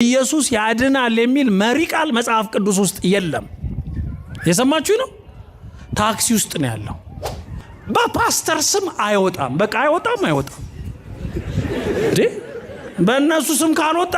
ኢየሱስ ያድናል የሚል መሪ ቃል መጽሐፍ ቅዱስ ውስጥ የለም። የሰማችሁ ነው? ታክሲ ውስጥ ነው ያለው። በፓስተር ስም አይወጣም። በቃ አይወጣም። በእነሱ ስም ካልወጣ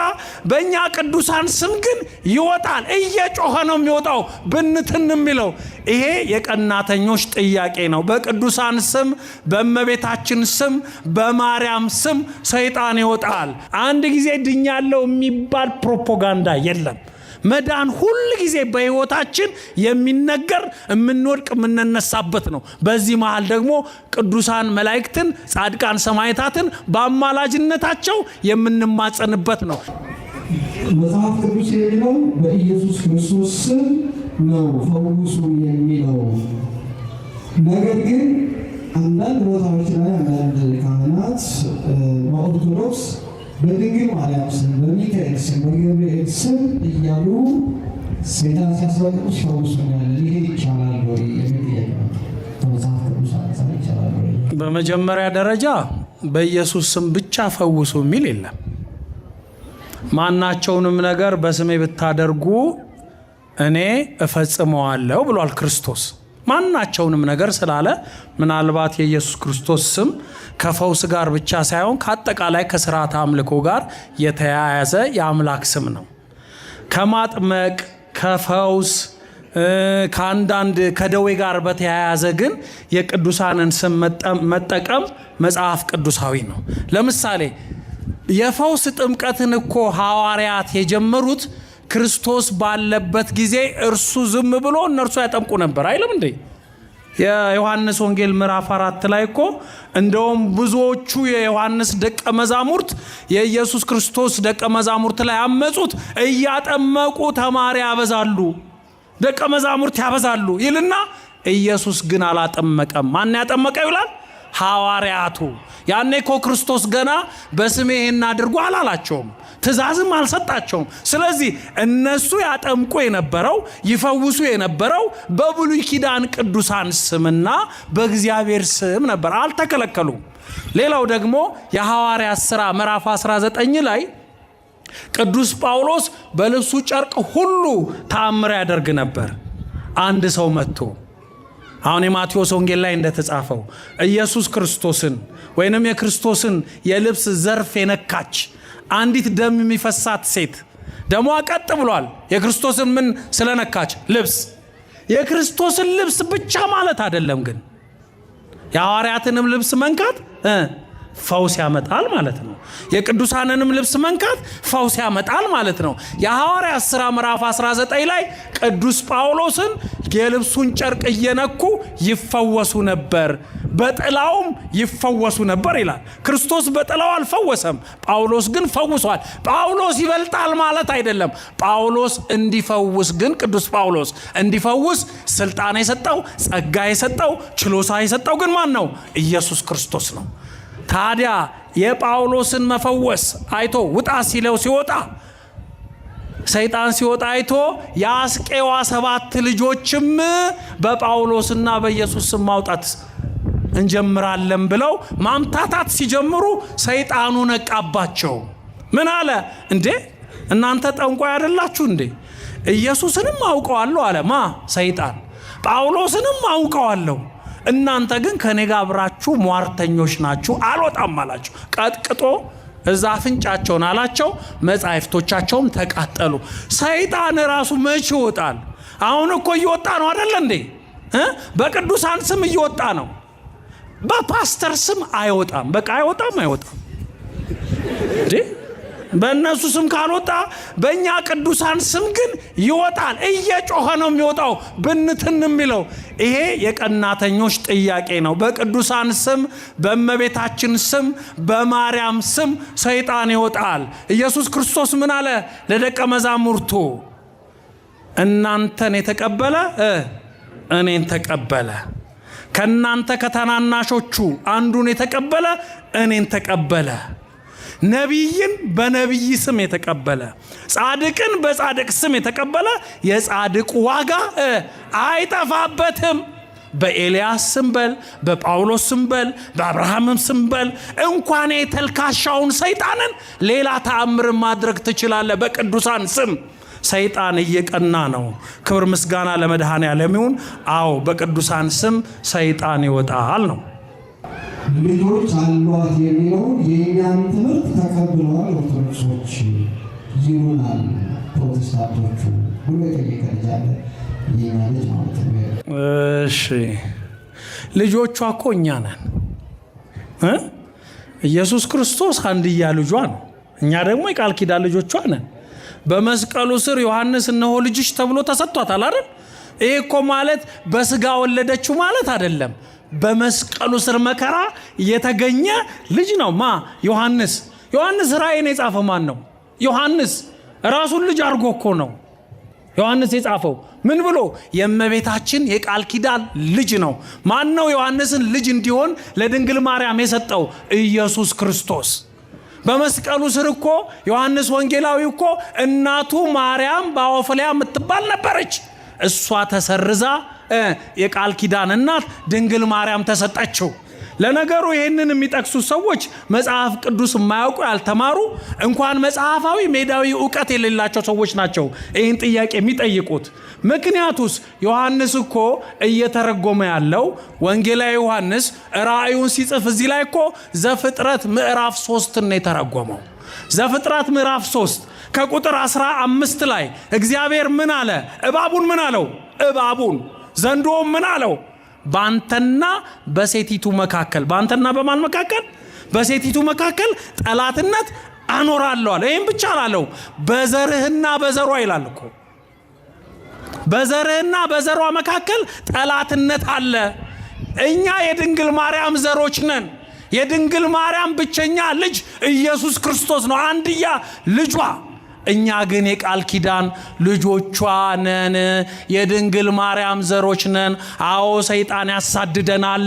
በእኛ ቅዱሳን ስም ግን ይወጣል። እየጮኸ ነው የሚወጣው ብንትን የሚለው። ይሄ የቀናተኞች ጥያቄ ነው። በቅዱሳን ስም፣ በእመቤታችን ስም፣ በማርያም ስም ሰይጣን ይወጣል። አንድ ጊዜ ድኛለው የሚባል ፕሮፓጋንዳ የለም። መዳን ሁል ጊዜ በህይወታችን የሚነገር የምንወድቅ የምንነሳበት ነው። በዚህ መሃል ደግሞ ቅዱሳን መላእክትን፣ ጻድቃን ሰማዕታትን በአማላጅነታቸው የምንማጸንበት ነው። መጽሐፍ ቅዱስ የሚለው በኢየሱስ ክርስቶስ ስም ነው ፈውሱ የሚለው። ነገር ግን አንዳንድ ቦታዎች ላይ አንዳንድ ካህናት በኦርቶዶክስ በድንግል ማርያም ስም፣ በሚካኤል ስም፣ በገብርኤል ስም እያሉ ሰይጣን ሲያስረግጡ ፈውሱኛል። ይሄ ይቻላል ወይ የሚል ጥያቄ ነው። መጽሐፍ ቅዱስ አንፃር ይቻላል ወይ? በመጀመሪያ ደረጃ በኢየሱስ ስም ብቻ ፈውሱ የሚል የለም። ማናቸውንም ነገር በስሜ ብታደርጉ እኔ እፈጽመዋለሁ ብሏል ክርስቶስ። ማናቸውንም ነገር ስላለ ምናልባት የኢየሱስ ክርስቶስ ስም ከፈውስ ጋር ብቻ ሳይሆን ከአጠቃላይ ከሥርዓተ አምልኮ ጋር የተያያዘ የአምላክ ስም ነው። ከማጥመቅ ከፈውስ ከአንዳንድ ከደዌ ጋር በተያያዘ ግን የቅዱሳንን ስም መጠቀም መጽሐፍ ቅዱሳዊ ነው። ለምሳሌ የፈውስ ጥምቀትን እኮ ሐዋርያት የጀመሩት ክርስቶስ ባለበት ጊዜ እርሱ ዝም ብሎ እነርሱ ያጠምቁ ነበር አይልም እንዴ? የዮሐንስ ወንጌል ምዕራፍ 4 ላይ እኮ እንደውም ብዙዎቹ የዮሐንስ ደቀ መዛሙርት የኢየሱስ ክርስቶስ ደቀ መዛሙርት ላይ አመጹት። እያጠመቁ ተማሪ ያበዛሉ፣ ደቀ መዛሙርት ያበዛሉ ይልና ኢየሱስ ግን አላጠመቀም። ማን ያጠመቀው ይላል? ሐዋርያቱ። ያኔ እኮ ክርስቶስ ገና በስሜ ይሄን አድርጉ አላላቸውም፣ ትእዛዝም አልሰጣቸውም። ስለዚህ እነሱ ያጠምቁ የነበረው ይፈውሱ የነበረው በብሉይ ኪዳን ቅዱሳን ስምና በእግዚአብሔር ስም ነበር፣ አልተከለከሉም። ሌላው ደግሞ የሐዋርያት ሥራ ምዕራፍ 19 ላይ ቅዱስ ጳውሎስ በልብሱ ጨርቅ ሁሉ ተአምር ያደርግ ነበር። አንድ ሰው መጥቶ አሁን የማቴዎስ ወንጌል ላይ እንደተጻፈው ኢየሱስ ክርስቶስን ወይንም የክርስቶስን የልብስ ዘርፍ የነካች አንዲት ደም የሚፈሳት ሴት ደሟ ቀጥ ብሏል። የክርስቶስን ምን ስለነካች? ልብስ። የክርስቶስን ልብስ ብቻ ማለት አይደለም ግን የሐዋርያትንም ልብስ መንካት ፈውስ ያመጣል ማለት ነው። የቅዱሳንንም ልብስ መንካት ፈውስ ያመጣል ማለት ነው። የሐዋርያት ሥራ ምዕራፍ 19 ላይ ቅዱስ ጳውሎስን የልብሱን ጨርቅ እየነኩ ይፈወሱ ነበር፣ በጥላውም ይፈወሱ ነበር ይላል። ክርስቶስ በጥላው አልፈወሰም፣ ጳውሎስ ግን ፈውሷል። ጳውሎስ ይበልጣል ማለት አይደለም። ጳውሎስ እንዲፈውስ ግን ቅዱስ ጳውሎስ እንዲፈውስ ስልጣን የሰጠው ጸጋ የሰጠው ችሎታ የሰጠው ግን ማን ነው? ኢየሱስ ክርስቶስ ነው። ታዲያ የጳውሎስን መፈወስ አይቶ ውጣ ሲለው ሲወጣ፣ ሰይጣን ሲወጣ አይቶ የአስቄዋ 7 ልጆችም በጳውሎስና በኢየሱስ ስም ማውጣት እንጀምራለን ብለው ማምታታት ሲጀምሩ ሰይጣኑ ነቃባቸው። ምን አለ? እንዴ እናንተ ጠንቋይ አይደላችሁ እንዴ? ኢየሱስንም አውቀዋለሁ አለ። ማ? ሰይጣን። ጳውሎስንም አውቀዋለሁ፣ እናንተ ግን ከኔ ጋር አብራችሁ ሟርተኞች ናችሁ፣ አልወጣም አላቸው። ቀጥቅጦ እዛ አፍንጫቸውን አላቸው። መጻሕፍቶቻቸውም ተቃጠሉ። ሰይጣን ራሱ መቼ ይወጣል? አሁን እኮ እየወጣ ነው አይደል እንዴ? በቅዱሳን ስም እየወጣ ነው። በፓስተር ስም አይወጣም። በቃ አይወጣም እንዴ? በእነሱ ስም ካልወጣ በእኛ ቅዱሳን ስም ግን ይወጣል። እየጮኸ ነው የሚወጣው ብንትን የሚለው። ይሄ የቀናተኞች ጥያቄ ነው። በቅዱሳን ስም፣ በእመቤታችን ስም፣ በማርያም ስም ሰይጣን ይወጣል። ኢየሱስ ክርስቶስ ምን አለ ለደቀ መዛሙርቱ? እናንተን የተቀበለ እኔን ተቀበለ፣ ከእናንተ ከታናናሾቹ አንዱን የተቀበለ እኔን ተቀበለ። ነቢይን በነቢይ ስም የተቀበለ፣ ጻድቅን በጻድቅ ስም የተቀበለ የጻድቅ ዋጋ አይጠፋበትም። በኤልያስ ስም በል፣ በጳውሎስ ስም በል፣ በአብርሃምም ስም በል፣ እንኳን የተልካሻውን ሰይጣንን ሌላ ተአምር ማድረግ ትችላለህ። በቅዱሳን ስም ሰይጣን እየቀና ነው። ክብር ምስጋና ለመድኃኔዓለም ይሁን። አዎ በቅዱሳን ስም ሰይጣን ይወጣል ነው። ልጆች አሏት የሚለው የእኛን ትምህርት ተቀብለዋል ኦርቶዶክሶች ይሉናል። ፕሮቴስታንቶቹ ሁሉ የጠየቀ ልጅ አለ የኛ ልጅ ማለት ነው። እሺ ልጆቿ እኮ እኛ ነን። ኢየሱስ ክርስቶስ አንድያ ልጇ ነው። እኛ ደግሞ የቃል ኪዳን ልጆቿ ነን። በመስቀሉ ስር ዮሐንስ እነሆ ልጅሽ ተብሎ ተሰጥቷታል አይደል? ይሄ እኮ ማለት በስጋ ወለደችው ማለት አይደለም። በመስቀሉ ስር መከራ የተገኘ ልጅ ነው። ዮሐንስ ራእይን የጻፈው ማን ነው? ዮሐንስ ራሱን ልጅ አድርጎ እኮ ነው ዮሐንስ የጻፈው። ምን ብሎ? የእመቤታችን የቃል ኪዳን ልጅ ነው። ማን ነው ዮሐንስን ልጅ እንዲሆን ለድንግል ማርያም የሰጠው? ኢየሱስ ክርስቶስ። በመስቀሉ ስር እኮ ዮሐንስ ወንጌላዊ እኮ እናቱ ማርያም ባኦፍልያ የምትባል ነበረች። እሷ ተሰርዛ የቃል ኪዳን እናት ድንግል ማርያም ተሰጠችው። ለነገሩ ይህንን የሚጠቅሱ ሰዎች መጽሐፍ ቅዱስ የማያውቁ ያልተማሩ፣ እንኳን መጽሐፋዊ ሜዳዊ ዕውቀት የሌላቸው ሰዎች ናቸው ይህን ጥያቄ የሚጠይቁት። ምክንያቱስ ዮሐንስ እኮ እየተረጎመ ያለው ወንጌላዊ ዮሐንስ ራእዩን ሲጽፍ እዚህ ላይ እኮ ዘፍጥረት ምዕራፍ 3 ነው የተረጎመው። ዘፍጥረት ምዕራፍ 3 ከቁጥር 15 ላይ እግዚአብሔር ምን አለ? እባቡን ምን አለው? እባቡን ዘንዶም ምን አለው? ባንተና በሴቲቱ መካከል። ባንተና በማን መካከል? በሴቲቱ መካከል ጠላትነት አኖራለሁ አለ። ይህም ብቻ አላለው፣ በዘርህና በዘሯ ይላል እኮ። በዘርህና በዘሯ መካከል ጠላትነት አለ። እኛ የድንግል ማርያም ዘሮች ነን። የድንግል ማርያም ብቸኛ ልጅ ኢየሱስ ክርስቶስ ነው፣ አንድያ ልጇ። እኛ ግን የቃል ኪዳን ልጆቿ ነን፣ የድንግል ማርያም ዘሮች ነን። አዎ ሰይጣን ያሳድደናል።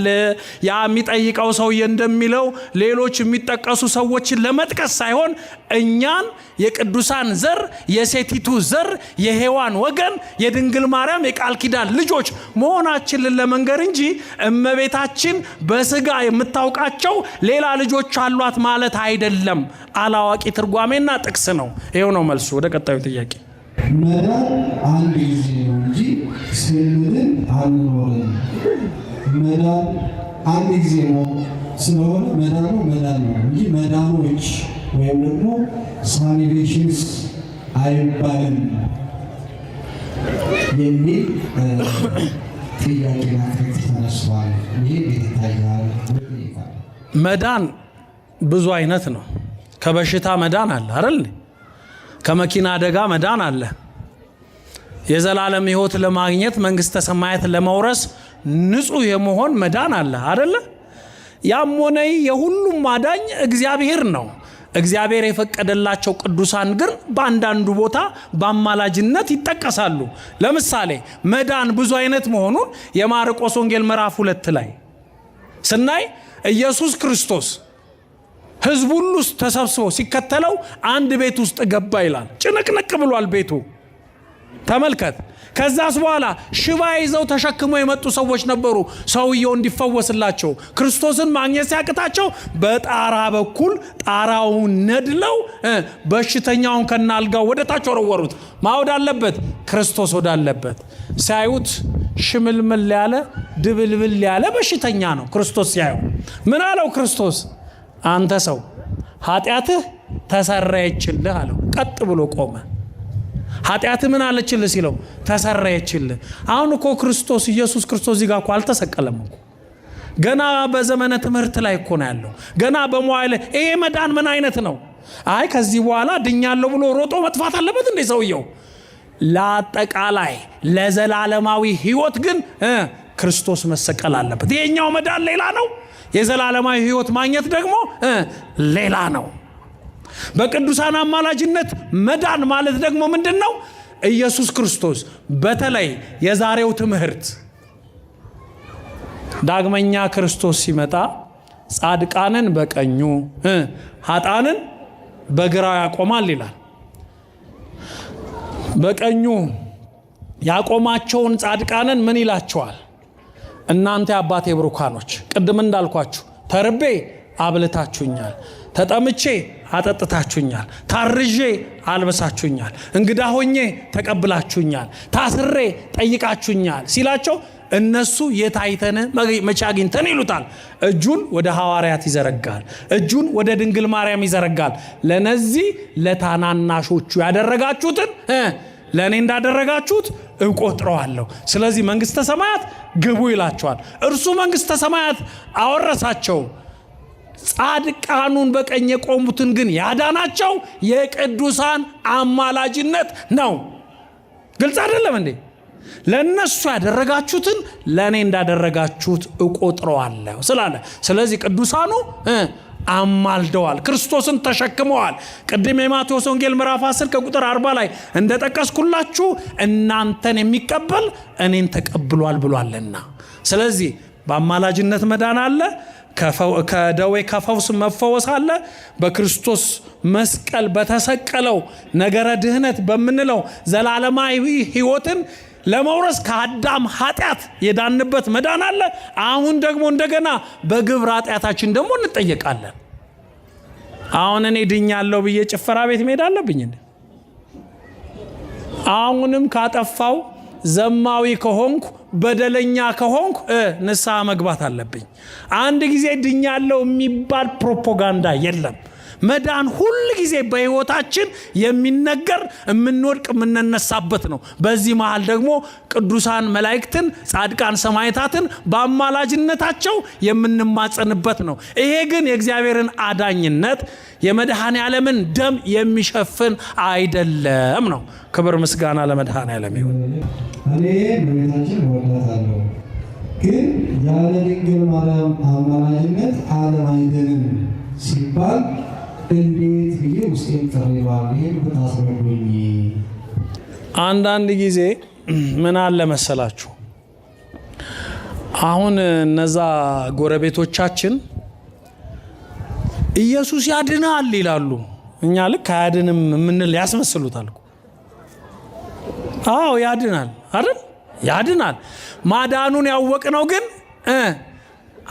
ያ የሚጠይቀው ሰውዬ እንደሚለው ሌሎች የሚጠቀሱ ሰዎችን ለመጥቀስ ሳይሆን እኛን የቅዱሳን ዘር፣ የሴቲቱ ዘር፣ የሔዋን ወገን፣ የድንግል ማርያም የቃል ኪዳን ልጆች መሆናችንን ለመንገር እንጂ እመቤታችን በስጋ የምታውቃቸው ሌላ ልጆች አሏት ማለት አይደለም። አላዋቂ ትርጓሜና ጥቅስ ነው። ይሄው ነው መልሱ። ወደ ቀጣዩ ጥያቄ። መዳን አንድ ጊዜ ነው እንጂ ስንድን አንኖርም። መዳን አንድ ጊዜ ነው ስለሆነ መዳኑ መዳን ነው እንጂ መዳኖች ወይም ደግሞ ሳሊቬሽንስ አይባልም የሚል ጥያቄና ክርክር ተነስቷል። ይህ ይታያል። መዳን ብዙ አይነት ነው። ከበሽታ መዳን አለ አይደል? ከመኪና አደጋ መዳን አለ። የዘላለም ሕይወት ለማግኘት መንግስተ ሰማያት ለመውረስ ንጹህ የመሆን መዳን አለ አይደል? ያም ሆነ የሁሉም ማዳኝ እግዚአብሔር ነው። እግዚአብሔር የፈቀደላቸው ቅዱሳን ግን በአንዳንዱ ቦታ በአማላጅነት ይጠቀሳሉ። ለምሳሌ መዳን ብዙ አይነት መሆኑን የማርቆስ ወንጌል ምዕራፍ 2 ላይ ስናይ ኢየሱስ ክርስቶስ ሕዝብ ሁሉ ተሰብስቦ ሲከተለው አንድ ቤት ውስጥ ገባ ይላል። ጭንቅንቅ ብሏል ቤቱ። ተመልከት። ከዛስ በኋላ ሽባ ይዘው ተሸክመው የመጡ ሰዎች ነበሩ። ሰውየው እንዲፈወስላቸው ክርስቶስን ማግኘት ሲያቅታቸው በጣራ በኩል ጣራውን ነድለው በሽተኛውን ከናልጋው ወደ ታች ወረወሩት። ማውድ አለበት ክርስቶስ ወዳለበት ሲያዩት ሽምልምል ያለ ድብልብል ያለ በሽተኛ ነው። ክርስቶስ ሲያዩ ምን አለው? ክርስቶስ አንተ ሰው ኃጢአትህ ተሰረየችልህ አለው። ቀጥ ብሎ ቆመ። ኃጢአትህ ምን አለችልህ ሲለው ተሰረየችልህ። አሁን እኮ ክርስቶስ ኢየሱስ ክርስቶስ እዚህ ጋር እኮ አልተሰቀለም እኮ። ገና በዘመነ ትምህርት ላይ እኮ ነው ያለው። ገና በመዋዕለ ይሄ መዳን ምን አይነት ነው? አይ ከዚህ በኋላ ድኛለሁ ብሎ ሮጦ መጥፋት አለበት እንዴ ሰውየው? ለአጠቃላይ ለዘላለማዊ ሕይወት ግን ክርስቶስ መሰቀል አለበት። ይሄኛው መዳን ሌላ ነው። የዘላለማዊ ሕይወት ማግኘት ደግሞ ሌላ ነው። በቅዱሳን አማላጅነት መዳን ማለት ደግሞ ምንድን ነው? ኢየሱስ ክርስቶስ በተለይ የዛሬው ትምህርት ዳግመኛ ክርስቶስ ሲመጣ ጻድቃንን በቀኙ ኃጥአንን በግራው ያቆማል ይላል። በቀኙ ያቆማቸውን ጻድቃንን ምን ይላቸዋል? እናንተ አባቴ ብሩካኖች ቅድም እንዳልኳችሁ ተርቤ አብልታችሁኛል፣ ተጠምቼ አጠጥታችሁኛል፣ ታርዤ አልበሳችሁኛል፣ እንግዳ ሆኜ ተቀብላችሁኛል፣ ታስሬ ጠይቃችሁኛል ሲላቸው እነሱ የታይተን መቼ አግኝተን ይሉታል። እጁን ወደ ሐዋርያት ይዘረጋል፣ እጁን ወደ ድንግል ማርያም ይዘረጋል። ለነዚህ ለታናናሾቹ ያደረጋችሁትን ለእኔ እንዳደረጋችሁት እቆጥረዋለሁ። ስለዚህ መንግሥተ ሰማያት ግቡ ይላቸዋል። እርሱ መንግሥተ ሰማያት አወረሳቸው። ጻድቃኑን በቀኝ የቆሙትን ግን ያዳናቸው የቅዱሳን አማላጅነት ነው። ግልጽ አይደለም እንዴ? ለነሱ ያደረጋችሁትን ለኔ እንዳደረጋችሁት እቆጥረዋለሁ ስላለ፣ ስለዚህ ቅዱሳኑ አማልደዋል፣ ክርስቶስን ተሸክመዋል። ቅድም የማቴዎስ ወንጌል ምዕራፍ 10 ከቁጥር 40 ላይ እንደጠቀስኩላችሁ እናንተን የሚቀበል እኔን ተቀብሏል ብሏልና። ስለዚህ በአማላጅነት መዳን አለ፣ ከደዌ ከፈውስ መፈወስ አለ። በክርስቶስ መስቀል በተሰቀለው ነገረ ድህነት በምንለው ዘላለማዊ ሕይወትን ለመውረስ ከአዳም ኃጢአት የዳንበት መዳን አለ። አሁን ደግሞ እንደገና በግብር ኃጢአታችን ደግሞ እንጠየቃለን። አሁን እኔ ድኛለሁ ብዬ ጭፈራ ቤት መሄድ አለብኝ እንዴ? አሁንም ካጠፋው ዘማዊ ከሆንኩ በደለኛ ከሆንኩ ንስሐ መግባት አለብኝ። አንድ ጊዜ ድኛለሁ የሚባል ፕሮፓጋንዳ የለም። መዳን ሁል ጊዜ በሕይወታችን የሚነገር የምንወድቅ የምንነሳበት ነው። በዚህ መሃል ደግሞ ቅዱሳን መላእክትን፣ ጻድቃን ሰማዕታትን በአማላጅነታቸው የምንማጸንበት ነው። ይሄ ግን የእግዚአብሔርን አዳኝነት የመድኃኔ ዓለምን ደም የሚሸፍን አይደለም ነው። ክብር ምስጋና ለመድኃኔ ዓለም ይሁን። እኔ እመቤታችን እወዳታለሁ፣ ግን ያለ ድንግል ማርያም አማላጅነት ዓለም አይድንም ሲባል እንዴት ብዬ ውስጤን ቀርባል። ይሄን ብታስረዱኝ። አንዳንድ ጊዜ ምን አለ መሰላችሁ፣ አሁን እነዛ ጎረቤቶቻችን ኢየሱስ ያድናል ይላሉ። እኛ ልክ አያድንም የምንል ያስመስሉታል። አዎ ያድናል አይደል? ያድናል። ማዳኑን ያወቅነው ግን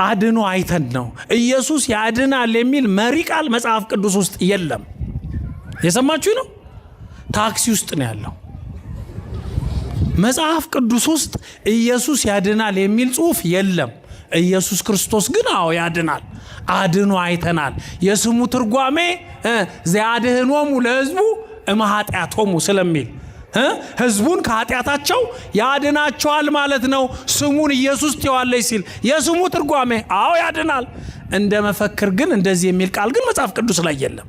አድኖ አይተን ነው። ኢየሱስ ያድናል የሚል መሪ ቃል መጽሐፍ ቅዱስ ውስጥ የለም። የሰማችሁ ነው? ታክሲ ውስጥ ነው ያለው። መጽሐፍ ቅዱስ ውስጥ ኢየሱስ ያድናል የሚል ጽሑፍ የለም። ኢየሱስ ክርስቶስ ግን አዎ ያድናል፣ አድኖ አይተናል። የስሙ ትርጓሜ ዘያድኅኖሙ ለሕዝቡ እምኃጢአቶሙ ስለሚል ሕዝቡን ከኃጢአታቸው ያድናቸዋል ማለት ነው። ስሙን ኢየሱስ ትዋለች ሲል የስሙ ትርጓሜ አዎ ያድናል። እንደ መፈክር ግን እንደዚህ የሚል ቃል ግን መጽሐፍ ቅዱስ ላይ የለም።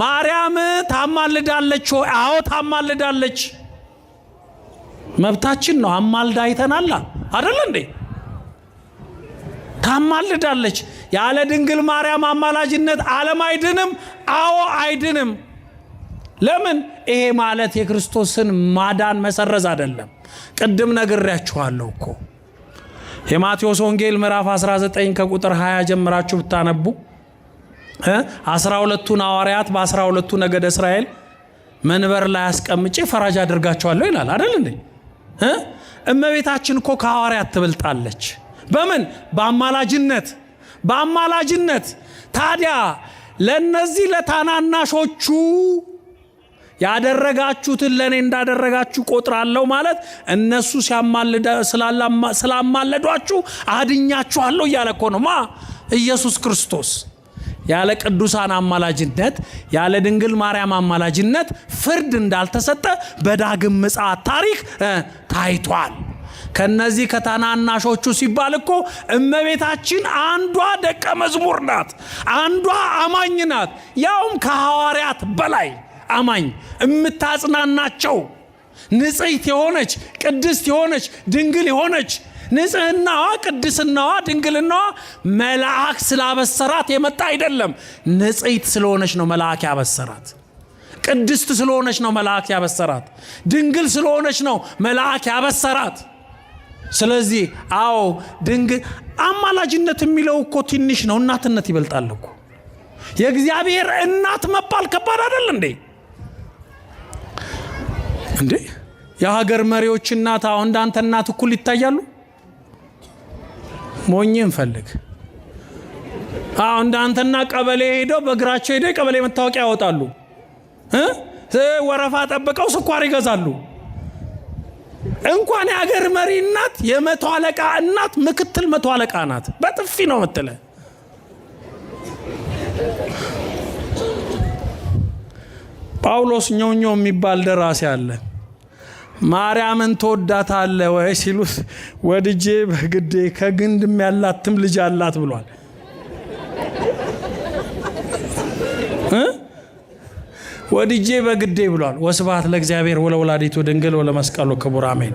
ማርያም ታማልዳለች ወይ? አዎ ታማልዳለች። መብታችን ነው። አማልዳ አይተናል አይደል እንዴ? ታማልዳለች። ያለ ድንግል ማርያም አማላጅነት ዓለም አይድንም። አዎ አይድንም። ለምን? ይሄ ማለት የክርስቶስን ማዳን መሰረዝ አይደለም። ቅድም ነግሬያችኋለሁ እኮ የማቴዎስ ወንጌል ምዕራፍ 19 ከቁጥር 20 ጀምራችሁ ብታነቡ 12ቱን ሐዋርያት በ12ቱ ነገደ እስራኤል መንበር ላይ አስቀምጬ ፈራጅ አድርጋቸዋለሁ ይላል አይደል እንዴ? እመቤታችን እኮ ከሐዋርያት ትበልጣለች። በምን? በአማላጅነት። ታዲያ ለነዚህ ለታናናሾቹ ያደረጋችሁትን ለኔ እንዳደረጋችሁ ቆጥራለሁ ማለት እነሱ ስላማለዷችሁ አድኛችኋለሁ እያለ እኮ ነው ኢየሱስ ክርስቶስ። ያለ ቅዱሳን አማላጅነት፣ ያለ ድንግል ማርያም አማላጅነት ፍርድ እንዳልተሰጠ በዳግም ምጽአት ታሪክ ታይቷል። ከነዚህ ከታናናሾቹ ሲባል እኮ እመቤታችን አንዷ ደቀ መዝሙር ናት፣ አንዷ አማኝ ናት። ያውም ከሐዋርያት በላይ አማኝ እምታጽናናቸው ንጽሕት የሆነች ቅድስት የሆነች ድንግል የሆነች ንጽሕናዋ፣ ቅድስናዋ፣ ድንግልናዋ መልአክ ስላበሰራት የመጣ አይደለም። ንጽሕት ስለሆነች ነው መልአክ ያበሰራት። ቅድስት ስለሆነች ነው መልአክ ያበሰራት። ድንግል ስለሆነች ነው መልአክ ያበሰራት። ስለዚህ አዎ ድንግል አማላጅነት የሚለው እኮ ትንሽ ነው፣ እናትነት ይበልጣል እኮ። የእግዚአብሔር እናት መባል ከባድ አይደል እንዴ? የሀገር መሪዎች እናት አሁን እንዳንተ እናት እኩል ይታያሉ? ሞኝ እንፈልግ። እንዳንተና ቀበሌ ሄደው በእግራቸው ሄደው ቀበሌ መታወቂያ ያወጣሉ። ወረፋ ጠብቀው ስኳር ይገዛሉ። እንኳን የሀገር መሪ እናት የመቶ አለቃ እናት ምክትል መቶ አለቃ ናት። በጥፊ ነው የምትለ። ጳውሎስ ኞኞ የሚባል ደራሲ አለ። ማርያምን ትወዳታለህ ወይ ሲሉት ወድጄ በግዴ ከግንድም ያላትም ልጅ አላት ብሏል። ወድጄ በግዴ ብሏል። ወስብሐት ለእግዚአብሔር ወለወላዲቱ ድንግል ወለመስቀሉ ክቡር አሜን።